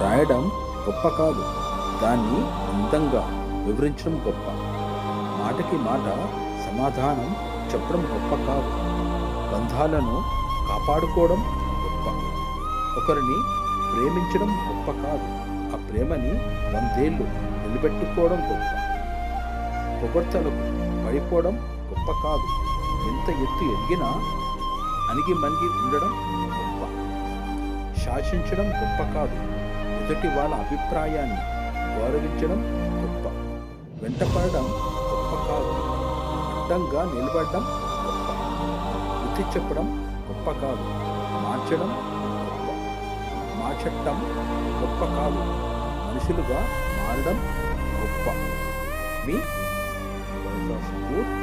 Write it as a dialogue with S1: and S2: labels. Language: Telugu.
S1: రాయడం గొప్ప కాదు, దాన్ని అందంగా వివరించడం గొప్ప. మాటకి మాట సమాధానం చెప్పడం గొప్ప కాదు, బంధాలను కాపాడుకోవడం గొప్ప. ఒకరిని ప్రేమించడం గొప్ప కాదు, ఆ ప్రేమని 100 ఏళ్ళు నిలబెట్టుకోవడం గొప్ప. పొగడ్తలకు పడిపోవడం గొప్ప కాదు, ఎంత ఎత్తు ఎదిగినా అణిగి మణిగి ఉండడం గొప్ప. శాసించడం గొప్ప కాదు, ఎదుటి వాళ్ళ అభిప్రాయాన్ని గౌరవించడం గొప్ప. వెంటపడడం గొప్ప కాదు, అడ్డంగా నిలబడడం గొప్ప. బుద్ధి చెప్పడం గొప్ప కాదు, మార్చడం గొప్ప. మార్చటం గొప్ప కాదు, మనుషులుగా మారడం గొప్ప. మీ వైఫ్ ఆఫ్ గుడ్